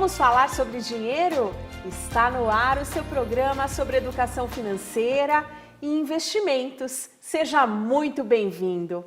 Vamos falar sobre dinheiro? Está no ar o seu programa sobre educação financeira e investimentos. Seja muito bem-vindo.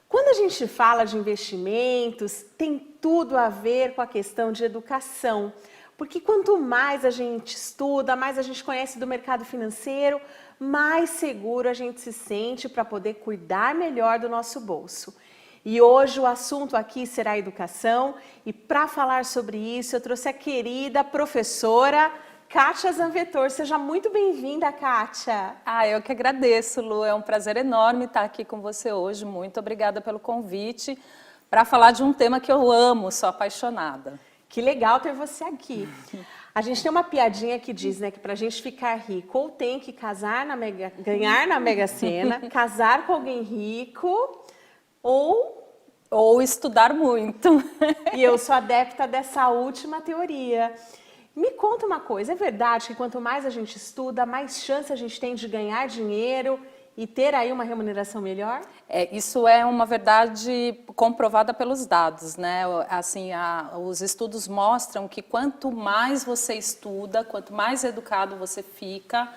Quando a gente fala de investimentos, tem tudo a ver com a questão de educação. Porque quanto mais a gente estuda, mais a gente conhece do mercado financeiro, mais seguro a gente se sente para poder cuidar melhor do nosso bolso. E hoje o assunto aqui será educação e para falar sobre isso eu trouxe a querida professora Kátia Zanvettor. Seja muito bem-vinda, Kátia. Eu que agradeço, Lu. É um prazer enorme estar aqui com você hoje. Muito obrigada pelo convite para falar de um tema que eu amo, sou apaixonada. Que legal ter você aqui. A gente tem uma piadinha que diz, né, que para a gente ficar rico ou tem que ganhar na Mega Sena, casar com alguém rico ou estudar muito. E eu sou adepta dessa última teoria. Me conta uma coisa, é verdade que quanto mais a gente estuda, mais chance a gente tem de ganhar dinheiro e ter aí uma remuneração melhor? Isso é uma verdade comprovada pelos dados, né? Assim, os estudos mostram que quanto mais você estuda, quanto mais educado você fica,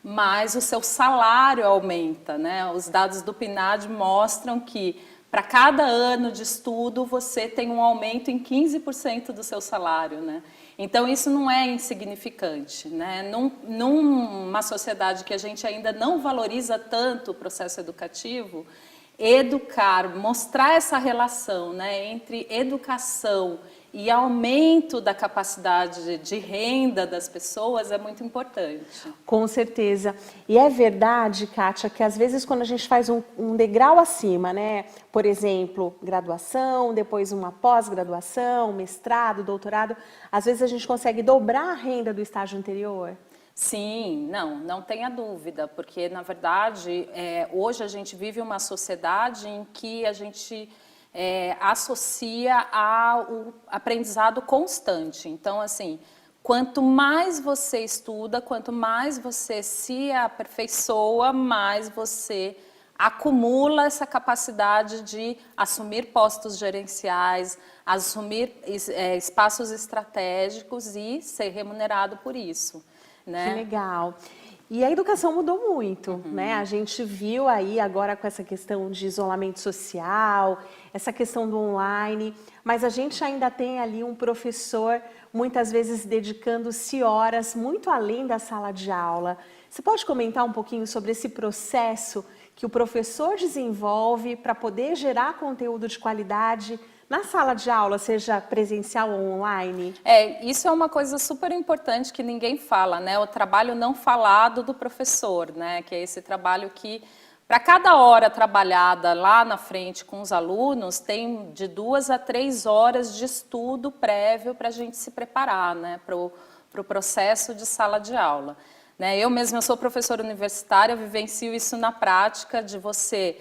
mais o seu salário aumenta, né? Os dados do PNAD mostram que para cada ano de estudo, você tem um aumento em 15% do seu salário, né? Então, isso não é insignificante, né? Numa sociedade que a gente ainda não valoriza tanto o processo educativo, educar, mostrar essa relação, né, entre educação e aumento da capacidade de renda das pessoas é muito importante. Com certeza. E é verdade, Kátia, que às vezes quando a gente faz um degrau acima, né? Por exemplo, graduação, depois uma pós-graduação, mestrado, doutorado, às vezes a gente consegue dobrar a renda do estágio anterior? Sim, não tenha dúvida, porque na verdade hoje a gente vive uma sociedade em que a gente associa ao aprendizado constante. Então, assim, quanto mais você estuda, quanto mais você se aperfeiçoa, mais você acumula essa capacidade de assumir postos gerenciais, assumir espaços estratégicos e ser remunerado por isso, né? Que legal. E a educação mudou muito, né? A gente viu aí agora com essa questão de isolamento social, essa questão do online, mas a gente ainda tem ali um professor muitas vezes dedicando-se horas muito além da sala de aula. Você pode comentar um pouquinho sobre esse processo que o professor desenvolve para poder gerar conteúdo de qualidade na sala de aula, seja presencial ou online? Isso é uma coisa super importante que ninguém fala, né? O trabalho não falado do professor, né? Que é esse trabalho que, para cada hora trabalhada lá na frente com os alunos, tem de 2 a 3 horas de estudo prévio para a gente se preparar, né? Para o processo de sala de aula. Né? Eu mesma sou professora universitária, vivencio isso na prática de você...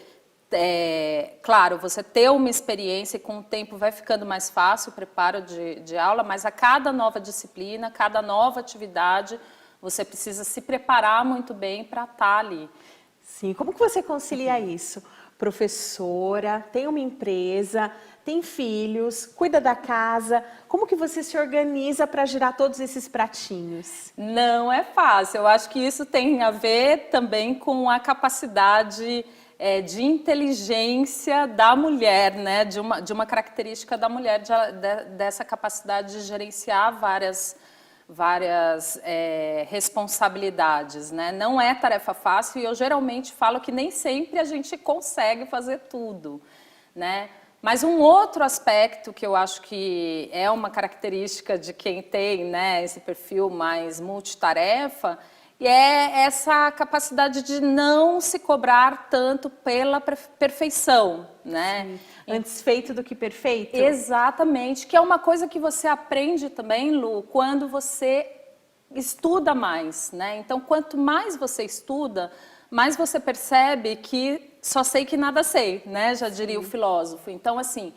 claro, você ter uma experiência e com o tempo vai ficando mais fácil o preparo de aula, mas a cada nova disciplina, cada nova atividade, você precisa se preparar muito bem para estar ali. Sim, como que você concilia isso? Professora, tem uma empresa, tem filhos, cuida da casa, como que você se organiza para girar todos esses pratinhos? Não é fácil, eu acho que isso tem a ver também com a capacidade... de inteligência da mulher, né? de uma característica da mulher, dessa capacidade de gerenciar várias responsabilidades. Né? Não é tarefa fácil e eu geralmente falo que nem sempre a gente consegue fazer tudo. Né? Mas um outro aspecto que eu acho que é uma característica de quem tem, né, esse perfil mais multitarefa, e é essa capacidade de não se cobrar tanto pela perfeição, né? Antes feito do que perfeito? Exatamente, que é uma coisa que você aprende também, Lu, quando você estuda mais, né? Então, quanto mais você estuda, mais você percebe que só sei que nada sei, né? Já diria o filósofo. Então, assim...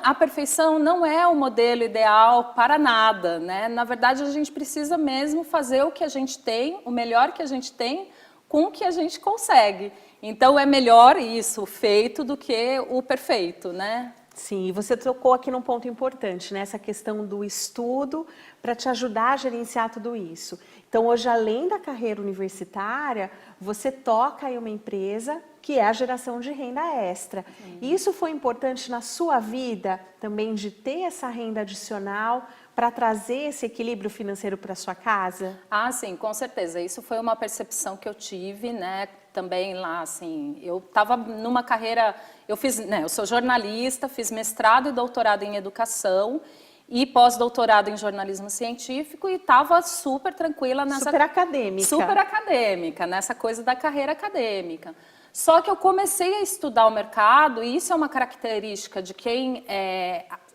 a perfeição não é o modelo ideal para nada, né? Na verdade, a gente precisa mesmo fazer o que a gente tem, o melhor que a gente tem, com o que a gente consegue. Então, é melhor isso feito do que o perfeito, né? Sim, e você tocou aqui num ponto importante, né? Essa questão do estudo para te ajudar a gerenciar tudo isso. Então, hoje, além da carreira universitária, você toca em uma empresa que é a geração de renda extra. E isso foi importante na sua vida também, de ter essa renda adicional para trazer esse equilíbrio financeiro para sua casa? Ah, sim, com certeza. Isso foi uma percepção que eu tive, né? Também lá, assim, eu estava numa carreira, eu fiz, né? Eu sou jornalista, fiz mestrado e doutorado em educação e pós-doutorado em jornalismo científico e estava super tranquila nessa... Super acadêmica. Super acadêmica, nessa coisa da carreira acadêmica. Só que eu comecei a estudar o mercado e isso é uma característica de quem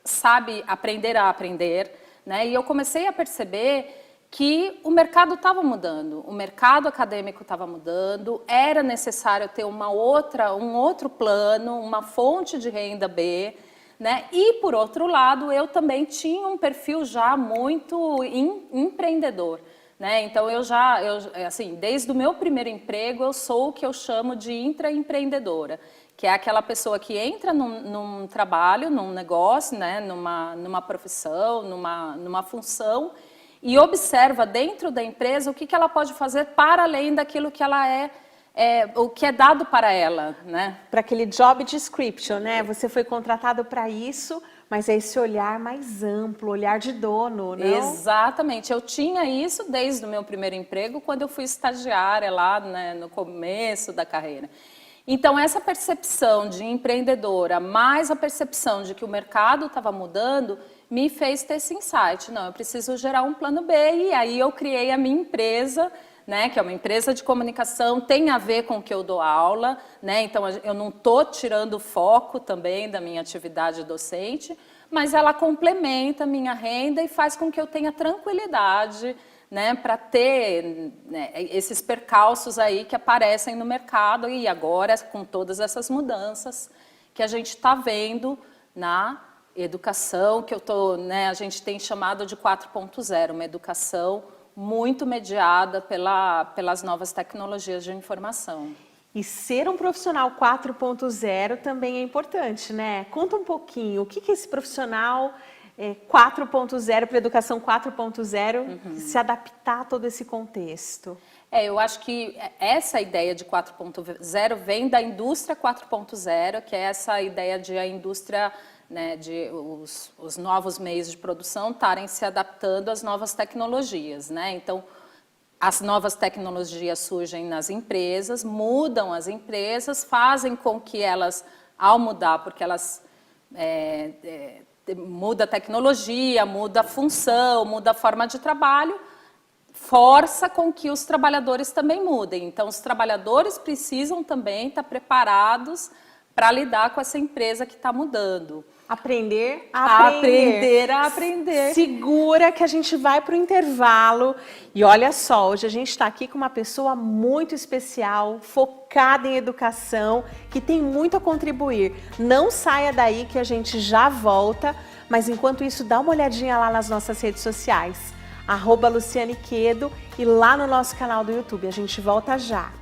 sabe aprender a aprender, né? E eu comecei a perceber que o mercado estava mudando, o mercado acadêmico estava mudando, era necessário ter um outro plano, uma fonte de renda B, né? E, por outro lado, eu também tinha um perfil já muito empreendedor, né? Então, assim, desde o meu primeiro emprego, eu sou o que eu chamo de intraempreendedora, que é aquela pessoa que entra num trabalho, num negócio, né? numa profissão, numa função, e observa dentro da empresa o que ela pode fazer para além daquilo que ela o que é dado para ela, né? Para aquele job description, né? Você foi contratado para isso, mas é esse olhar mais amplo, olhar de dono, não? Exatamente. Eu tinha isso desde o meu primeiro emprego, quando eu fui estagiária lá, né, no começo da carreira. Então, essa percepção de empreendedora, mais a percepção de que o mercado estava mudando, me fez ter esse insight. Não, eu preciso gerar um plano B, e aí eu criei a minha empresa, né, que é uma empresa de comunicação, tem a ver com o que eu dou aula, né, então eu não estou tirando o foco também da minha atividade docente, mas ela complementa a minha renda e faz com que eu tenha tranquilidade, né, para ter, né, esses percalços aí que aparecem no mercado e agora com todas essas mudanças que a gente está vendo na educação, que a gente tem chamado de 4.0, uma educação muito mediada pelas novas tecnologias de informação. E ser um profissional 4.0 também é importante, né? Conta um pouquinho, o que é esse profissional 4.0 para a educação 4.0 se adaptar a todo esse contexto? Eu acho que essa ideia de 4.0 vem da indústria 4.0, que é essa ideia de a indústria, né, de os novos meios de produção estarem se adaptando às novas tecnologias, né? Então, as novas tecnologias surgem nas empresas, mudam as empresas, fazem com que elas, ao mudar, porque elas muda a tecnologia, muda a função, muda a forma de trabalho, força com que os trabalhadores também mudem. Então, os trabalhadores precisam também estar preparados para lidar com essa empresa que está mudando. Aprender a aprender. Segura que a gente vai para o intervalo. E olha só, hoje a gente está aqui com uma pessoa muito especial, focada em educação, que tem muito a contribuir. Não saia daí que a gente já volta, mas enquanto isso, dá uma olhadinha lá nas nossas redes sociais, @LucianeQuedo, e lá no nosso canal do YouTube. A gente volta já.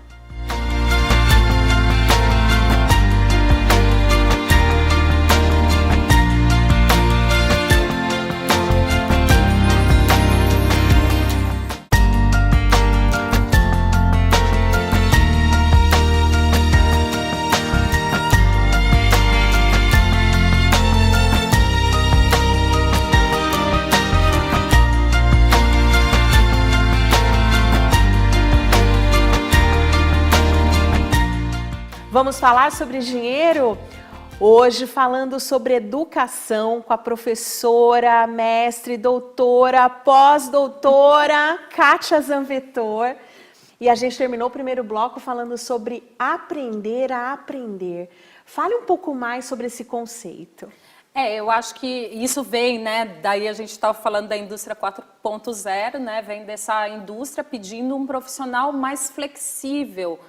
Vamos falar sobre dinheiro? Hoje falando sobre educação com a professora, mestre, doutora, pós-doutora Kátia Zanvettor. E a gente terminou o primeiro bloco falando sobre aprender a aprender. Fale um pouco mais sobre esse conceito. Eu acho que isso vem, né, daí a gente estava falando da indústria 4.0, né, vem dessa indústria pedindo um profissional mais flexível,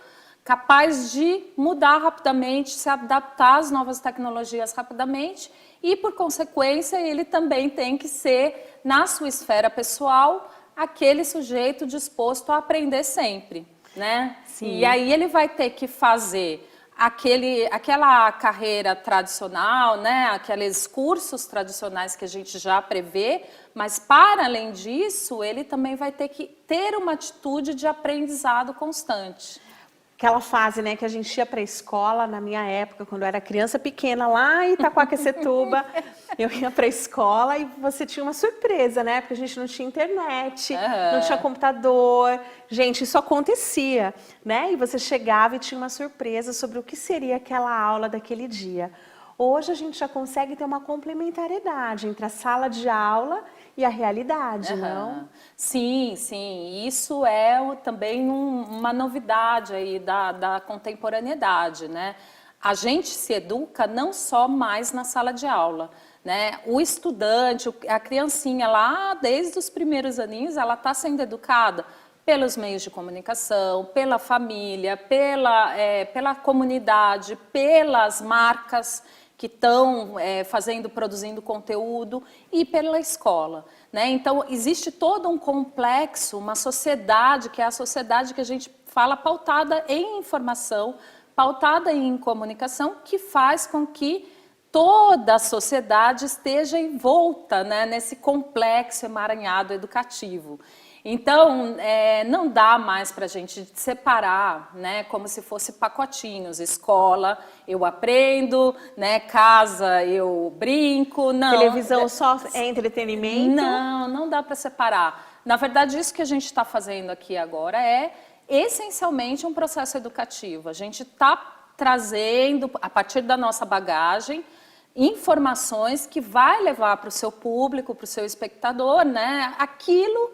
capaz de mudar rapidamente, se adaptar às novas tecnologias rapidamente e, por consequência, ele também tem que ser, na sua esfera pessoal, aquele sujeito disposto a aprender sempre, né? Sim. E aí ele vai ter que fazer aquela carreira tradicional, né, aqueles cursos tradicionais que a gente já prevê, mas para além disso, ele também vai ter que ter uma atitude de aprendizado constante. Aquela fase, né, que a gente ia para a escola, na minha época, quando eu era criança pequena, lá em Itaquaquecetuba, eu ia para a escola e você tinha uma surpresa, né? Porque a gente não tinha internet, não tinha computador. Gente, isso acontecia, né? E você chegava e tinha uma surpresa sobre o que seria aquela aula daquele dia. Hoje a gente já consegue ter uma complementariedade entre a sala de aula e a realidade, não? Sim, sim. Isso é também uma novidade aí da contemporaneidade, né? A gente se educa não só mais na sala de aula, né? O estudante, a criancinha lá, desde os primeiros aninhos, ela está sendo educada pelos meios de comunicação, pela família, pela comunidade, pelas marcas que estão produzindo conteúdo e pela escola, né? Então, existe todo um complexo, uma sociedade, que é a sociedade que a gente fala pautada em informação, pautada em comunicação, que faz com que toda a sociedade esteja envolta, né, nesse complexo emaranhado educativo. Então, não dá mais para a gente separar, né, como se fosse pacotinhos. Escola, eu aprendo, né, casa, eu brinco. Não, Televisão só é entretenimento? Não dá para separar. Na verdade, isso que a gente está fazendo aqui agora é essencialmente um processo educativo. A gente está trazendo, a partir da nossa bagagem, informações que vai levar para o seu público, para o seu espectador, né, aquilo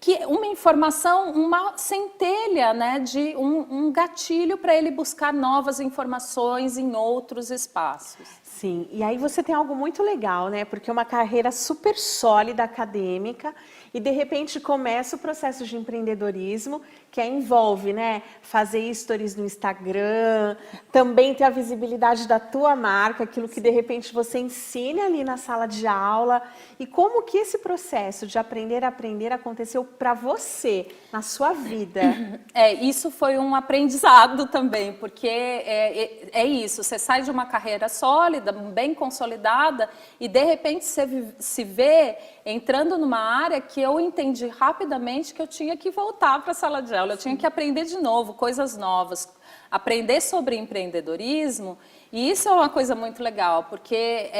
que uma informação, uma centelha, né, de um gatilho para ele buscar novas informações em outros espaços. Sim, e aí você tem algo muito legal, né? Porque é uma carreira super sólida acadêmica e de repente começa o processo de empreendedorismo, que envolve, né, fazer stories no Instagram, também ter a visibilidade da tua marca, aquilo que de repente você ensina ali na sala de aula. E como que esse processo de aprender a aprender aconteceu para você, na sua vida? Isso foi um aprendizado também, porque é isso, você sai de uma carreira sólida, bem consolidada, e de repente você se vê entrando numa área que eu entendi rapidamente que eu tinha que voltar para a sala de aula, eu tinha que aprender de novo, coisas novas, aprender sobre empreendedorismo, e isso é uma coisa muito legal, porque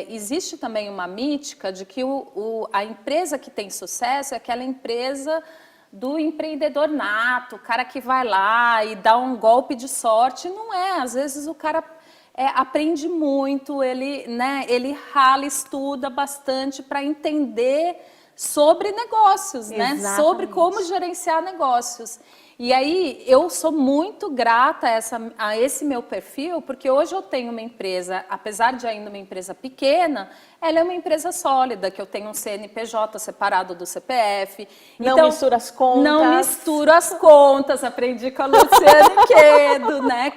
existe também uma mítica de que a empresa que tem sucesso é aquela empresa do empreendedor nato, o cara que vai lá e dá um golpe de sorte. Não é, às vezes o cara aprende muito, ele rala, estuda bastante para entender sobre negócios, né? Sobre como gerenciar negócios. E aí, eu sou muito grata a esse meu perfil, porque hoje eu tenho uma empresa, apesar de ainda uma empresa pequena, ela é uma empresa sólida, que eu tenho um CNPJ separado do CPF. Não então, mistura as contas. Não misturo as contas, aprendi com a Luciane Quedo, né?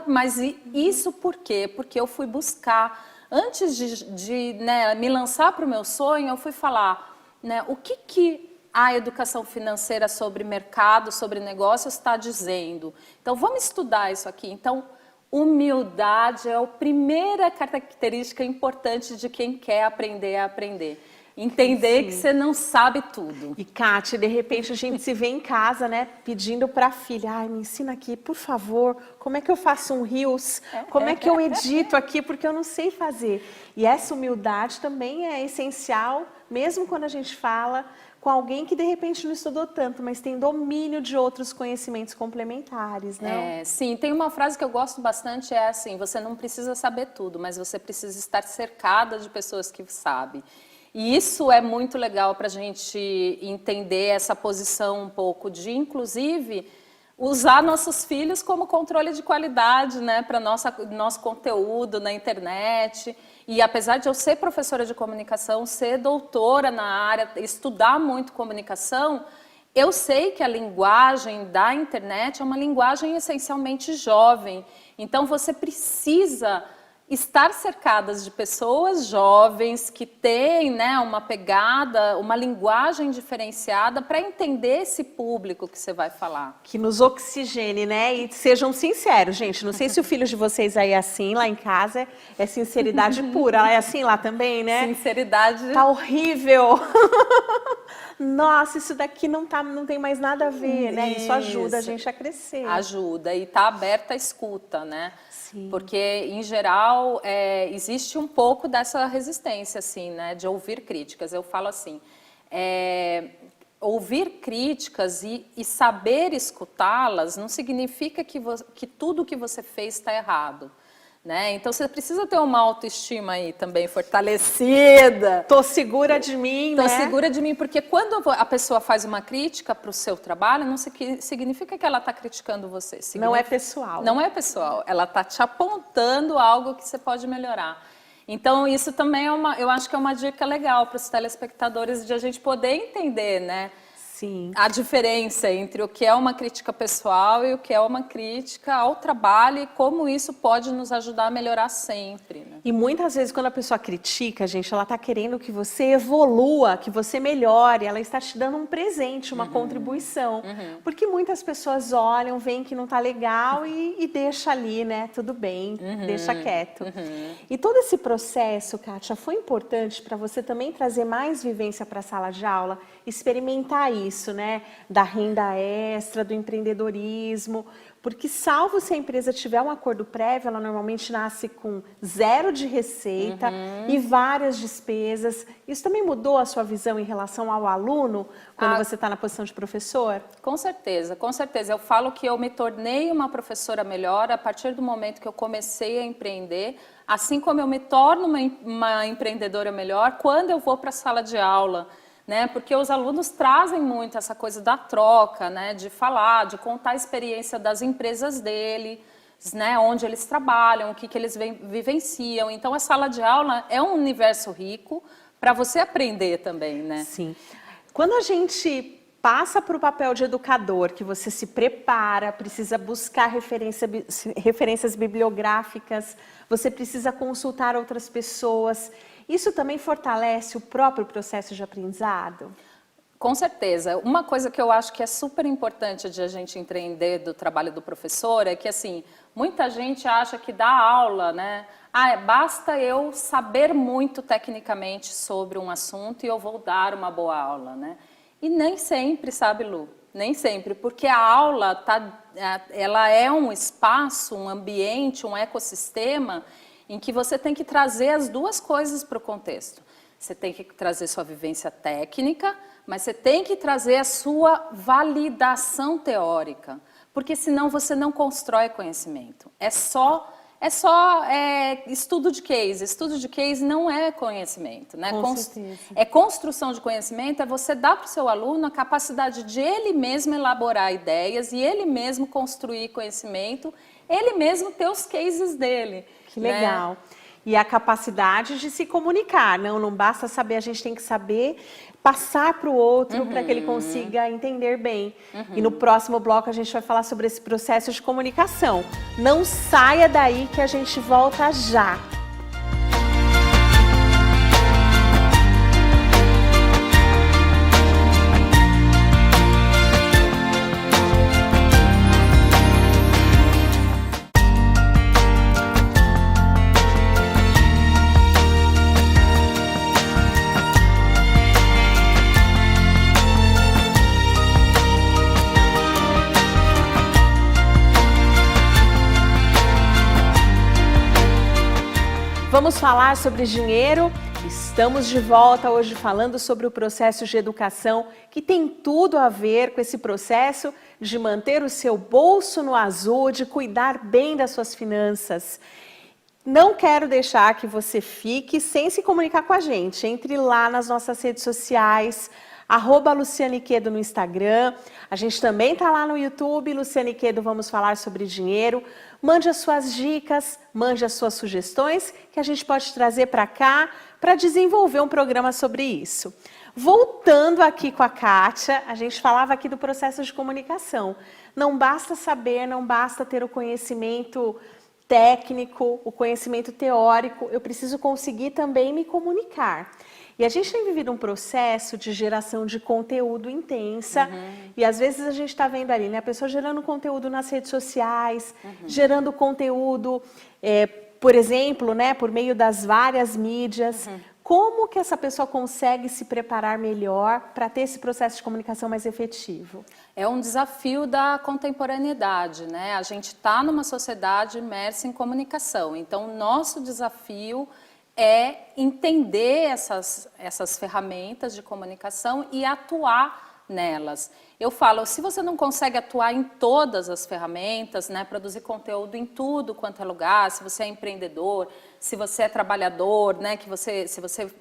Mas isso por quê? Porque eu fui buscar, antes de me lançar para o meu sonho, eu fui falar, né, o que a educação financeira sobre mercado, sobre negócios está dizendo. Então, vamos estudar isso aqui. Então, humildade é a primeira característica importante de quem quer aprender a aprender. Entender que você não sabe tudo. E, Kátia, de repente a gente se vê em casa, né, pedindo para a filha, ai, me ensina aqui, por favor, como é que eu faço um Reels? Como é que eu edito aqui? Porque eu não sei fazer. E essa humildade também é essencial, mesmo quando a gente fala com alguém que de repente não estudou tanto, mas tem domínio de outros conhecimentos complementares, né? Sim, tem uma frase que eu gosto bastante, é assim, você não precisa saber tudo, mas você precisa estar cercada de pessoas que sabem. E isso é muito legal para a gente entender essa posição um pouco de, inclusive, usar nossos filhos como controle de qualidade, né, para nosso conteúdo na internet. E apesar de eu ser professora de comunicação, ser doutora na área, estudar muito comunicação, eu sei que a linguagem da internet é uma linguagem essencialmente jovem. Então, você precisa estar cercadas de pessoas jovens que têm, né, uma pegada, uma linguagem diferenciada para entender esse público que você vai falar. Que nos oxigene, né? E sejam sinceros, gente. Não sei se o filho de vocês aí é assim, lá em casa, é sinceridade pura. Ela é assim lá também, né? Sinceridade. Tá horrível. Nossa, isso daqui não tem mais nada a ver, né? Isso ajuda a gente a crescer. Ajuda, e tá aberta a escuta, né? Sim. Porque, em geral, existe um pouco dessa resistência, assim, né? De ouvir críticas. Eu falo assim, ouvir críticas e saber escutá-las não significa que tudo que você fez está errado. Né? Então, você precisa ter uma autoestima aí também fortalecida. Tô segura de mim, né? Tô segura de mim, porque quando a pessoa faz uma crítica para o seu trabalho, não significa que ela está criticando você. Não é pessoal. Não é pessoal. Ela está te apontando algo que você pode melhorar. Então, isso também eu acho que é uma dica legal para os telespectadores de a gente poder entender, né? Sim. A diferença entre o que é uma crítica pessoal e o que é uma crítica ao trabalho e como isso pode nos ajudar a melhorar sempre. Né? E muitas vezes quando a pessoa critica, gente, ela está querendo que você evolua, que você melhore, ela está te dando um presente, uma contribuição. Porque muitas pessoas olham, veem que não está legal e deixa ali, né? Tudo bem, deixa quieto. E todo esse processo, Kátia, foi importante para você também trazer mais vivência para a sala de aula, experimentar isso, né? Da renda extra, do empreendedorismo, porque salvo se a empresa tiver um acordo prévio, ela normalmente nasce com 0 de receita e várias despesas. Isso também mudou a sua visão em relação ao aluno, quando você está na posição de professor? Com certeza, com certeza. Eu falo que eu me tornei uma professora melhor a partir do momento que eu comecei a empreender, assim como eu me torno uma empreendedora melhor quando eu vou para a sala de aula. Né? Porque os alunos trazem muito essa coisa da troca, né? De falar, de contar a experiência das empresas deles, né? Onde eles trabalham, o que eles vivenciam. Então, a sala de aula é um universo rico para você aprender também, né? Sim. Quando a gente passa para o papel de educador, que você se prepara, precisa buscar referências bibliográficas, você precisa consultar outras pessoas. Isso também fortalece o próprio processo de aprendizado? Com certeza. Uma coisa que eu acho que é super importante de a gente entender do trabalho do professor é que, assim, muita gente acha que dar aula, né? Basta eu saber muito tecnicamente sobre um assunto e eu vou dar uma boa aula, né? E nem sempre, sabe, Lu? Nem sempre, porque a aula ela é um espaço, um ambiente, um ecossistema em que você tem que trazer as duas coisas para o contexto. Você tem que trazer sua vivência técnica, mas você tem que trazer a sua validação teórica, porque senão você não constrói conhecimento. É só estudo de case. Estudo de case não é conhecimento, né? Com certeza. É construção de conhecimento, é você dar para o seu aluno a capacidade de ele mesmo elaborar ideias e ele mesmo construir conhecimento, ele mesmo ter os cases dele. Que legal. Né? E a capacidade de se comunicar, não basta saber, a gente tem que saber passar para o outro para que ele consiga entender bem. E no próximo bloco a gente vai falar sobre esse processo de comunicação. Não saia daí que a gente volta já. Vamos falar sobre dinheiro? Estamos de volta hoje falando sobre o processo de educação que tem tudo a ver com esse processo de manter o seu bolso no azul, de cuidar bem das suas finanças. Não quero deixar que você fique sem se comunicar com a gente. Entre lá nas nossas redes sociais, @Luciane Quedo no Instagram. A gente também está lá no YouTube, Luciane Quedo, vamos falar sobre dinheiro. Mande as suas dicas, mande as suas sugestões, que a gente pode trazer para cá para desenvolver um programa sobre isso. Voltando aqui com a Kátia, a gente falava aqui do processo de comunicação. Não basta saber, não basta ter o conhecimento técnico, o conhecimento teórico, eu preciso conseguir também me comunicar. E a gente tem vivido um processo de geração de conteúdo intensa, e às vezes a gente está vendo ali, né, a pessoa gerando conteúdo nas redes sociais, gerando conteúdo, por exemplo, né, por meio das várias mídias. Como que essa pessoa consegue se preparar melhor para ter esse processo de comunicação mais efetivo? É um desafio da contemporaneidade, né? A gente está numa sociedade imersa em comunicação, então o nosso desafio é entender essas ferramentas de comunicação e atuar nelas. Eu falo, se você não consegue atuar em todas as ferramentas, né, produzir conteúdo em tudo quanto é lugar, se você é empreendedor, se você é trabalhador, né, se você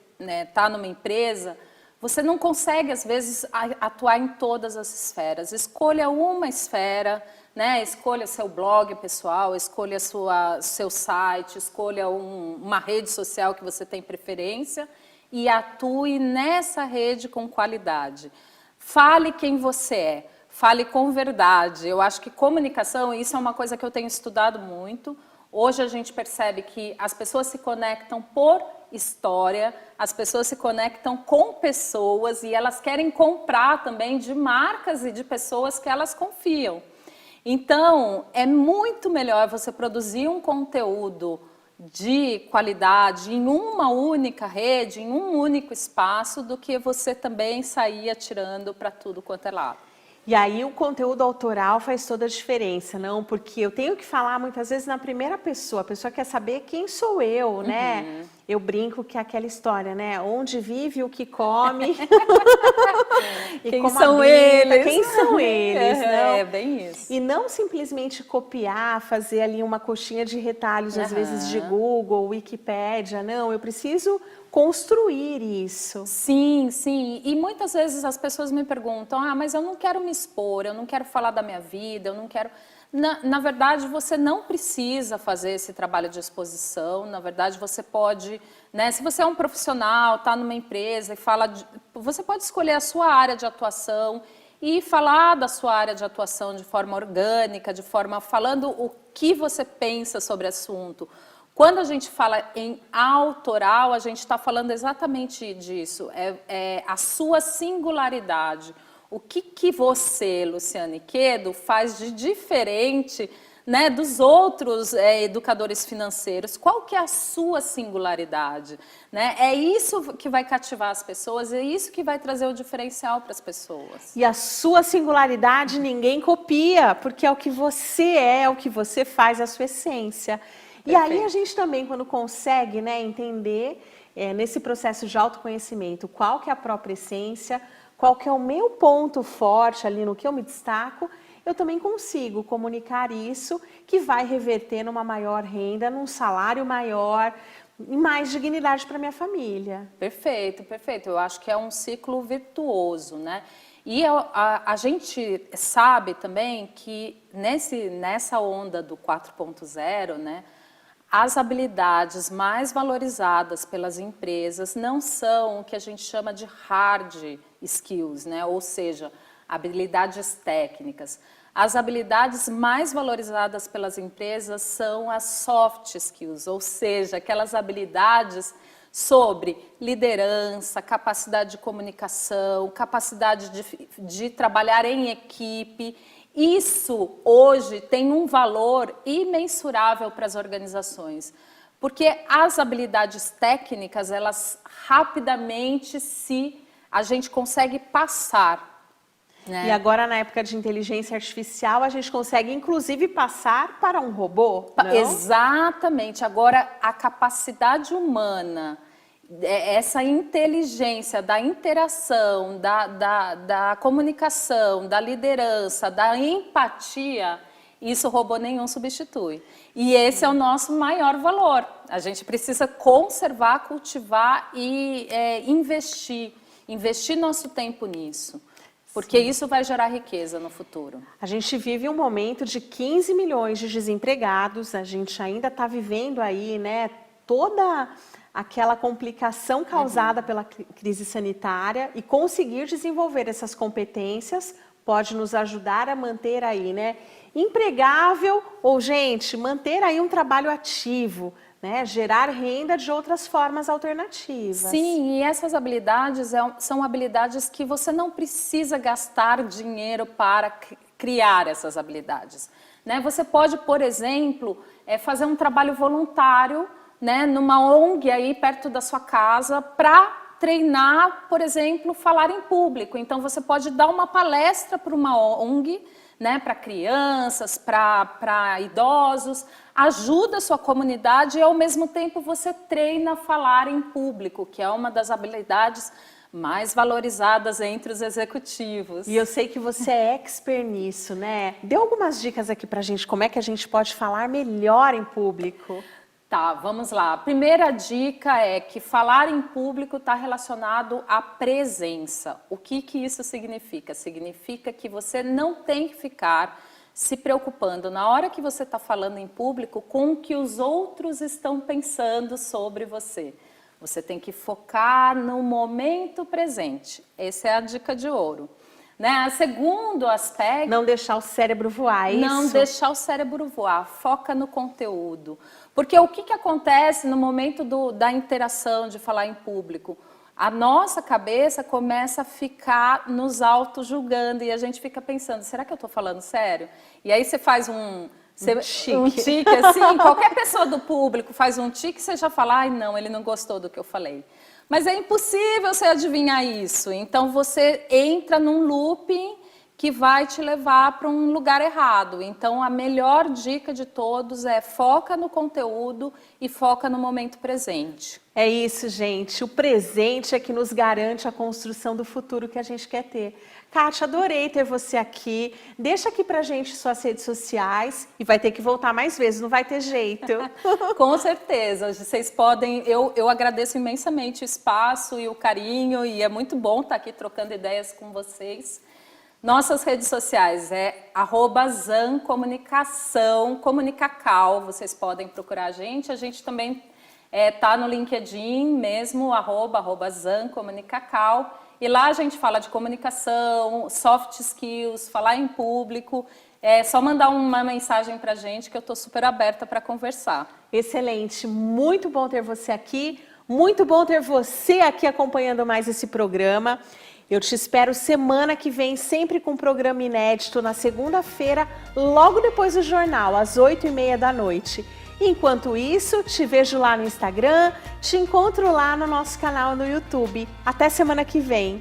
tá numa empresa, você não consegue, às vezes, atuar em todas as esferas. Escolha uma esfera, né? Escolha seu blog pessoal, escolha seu site, escolha uma rede social que você tem preferência e atue nessa rede com qualidade. Fale quem você é, fale com verdade. Eu acho que comunicação, isso é uma coisa que eu tenho estudado muito. Hoje a gente percebe que as pessoas se conectam por história, as pessoas se conectam com pessoas e elas querem comprar também de marcas e de pessoas que elas confiam. Então, é muito melhor você produzir um conteúdo de qualidade em uma única rede, em um único espaço, do que você também sair atirando para tudo quanto é lado. E aí o conteúdo autoral faz toda a diferença, não? Porque eu tenho que falar muitas vezes na primeira pessoa, a pessoa quer saber quem sou eu, né? Eu brinco que é aquela história, né? Onde vive o que come. E quem como são habita, eles? Quem são eles, não? É, bem isso. E não simplesmente copiar, fazer ali uma coxinha de retalhos, às vezes de Google, Wikipédia, não. Eu preciso construir isso. Sim, sim. E muitas vezes as pessoas me perguntam, mas eu não quero me expor, eu não quero falar da minha vida, eu não quero... Na verdade, você não precisa fazer esse trabalho de exposição. Na verdade, você pode, né, se você é um profissional, está numa empresa e você pode escolher a sua área de atuação e falar da sua área de atuação de forma orgânica, falando o que você pensa sobre o assunto. Quando a gente fala em autoral, a gente está falando exatamente disso, é a sua singularidade. O que você, Luciane Quedo, faz de diferente, né, dos outros educadores financeiros? Qual que é a sua singularidade? Né? É isso que vai cativar as pessoas, é isso que vai trazer o diferencial para as pessoas. E a sua singularidade ninguém copia, porque é o que você é o que você faz, a sua essência. E aí a gente também, quando consegue, né, entender nesse processo de autoconhecimento qual que é a própria essência, qual que é o meu ponto forte ali no que eu me destaco, eu também consigo comunicar isso, que vai reverter numa maior renda, num salário maior e mais dignidade para minha família. Perfeito, perfeito. Eu acho que é um ciclo virtuoso, né? E a gente sabe também que nessa onda do 4.0, né, as habilidades mais valorizadas pelas empresas não são o que a gente chama de hard skills, né? Ou seja, habilidades técnicas. As habilidades mais valorizadas pelas empresas são as soft skills, ou seja, aquelas habilidades sobre liderança, capacidade de comunicação, capacidade de trabalhar em equipe. Isso, hoje, tem um valor imensurável para as organizações, porque as habilidades técnicas, elas rapidamente a gente consegue passar. Né? E agora, na época de inteligência artificial, a gente consegue, inclusive, passar para um robô, não? Exatamente. Agora, a capacidade humana, essa inteligência da interação, da comunicação, da liderança, da empatia, isso robô nenhum substitui. E esse é o nosso maior valor. A gente precisa conservar, cultivar e investir nosso tempo nisso. Porque isso vai gerar riqueza no futuro. A gente vive um momento de 15 milhões de desempregados, a gente ainda está vivendo aí, né, toda aquela complicação causada pela crise sanitária, e conseguir desenvolver essas competências pode nos ajudar a manter aí, né, empregável ou, gente, manter aí um trabalho ativo, né, gerar renda de outras formas alternativas. Sim, e essas habilidades são habilidades que você não precisa gastar dinheiro para criar essas habilidades, né? Você pode, por exemplo, fazer um trabalho voluntário, né, numa ONG aí perto da sua casa para treinar, por exemplo, falar em público. Então você pode dar uma palestra para uma ONG, né, para crianças, para idosos, ajuda a sua comunidade e ao mesmo tempo você treina a falar em público, que é uma das habilidades mais valorizadas entre os executivos. E eu sei que você é expert nisso, né? Dê algumas dicas aqui pra gente, como é que a gente pode falar melhor em público. Tá, vamos lá. A primeira dica é que falar em público está relacionado à presença. O que isso significa? Significa que você não tem que ficar se preocupando na hora que você está falando em público com o que os outros estão pensando sobre você. Você tem que focar no momento presente. Essa é a dica de ouro. Né? Segundo aspecto... Não deixar o cérebro voar, é isso? Não deixar o cérebro voar, foca no conteúdo. Porque o que acontece no momento da interação, de falar em público? A nossa cabeça começa a ficar nos auto-julgando e a gente fica pensando, será que eu estou falando sério? E aí você faz um tique assim, qualquer pessoa do público faz um tique e você já fala, ai não, ele não gostou do que eu falei. Mas é impossível você adivinhar isso, então você entra num looping que vai te levar para um lugar errado. Então a melhor dica de todos é foca no conteúdo e foca no momento presente. É isso, gente, o presente é que nos garante a construção do futuro que a gente quer ter. Kátia, adorei ter você aqui. Deixa aqui pra gente suas redes sociais e vai ter que voltar mais vezes, não vai ter jeito. Com certeza, vocês podem, eu agradeço imensamente o espaço e o carinho e é muito bom estar aqui trocando ideias com vocês. Nossas redes sociais é @zancomunicação, Comunicacal, vocês podem procurar a gente também tá no LinkedIn mesmo, @zancomunicacal. E lá a gente fala de comunicação, soft skills, falar em público. É só mandar uma mensagem pra gente que eu tô super aberta para conversar. Excelente, muito bom ter você aqui, muito bom ter você aqui acompanhando mais esse programa. Eu te espero semana que vem, sempre com um programa inédito, na segunda-feira, logo depois do jornal, às 8h30 da noite. Enquanto isso, te vejo lá no Instagram, te encontro lá no nosso canal no YouTube. Até semana que vem.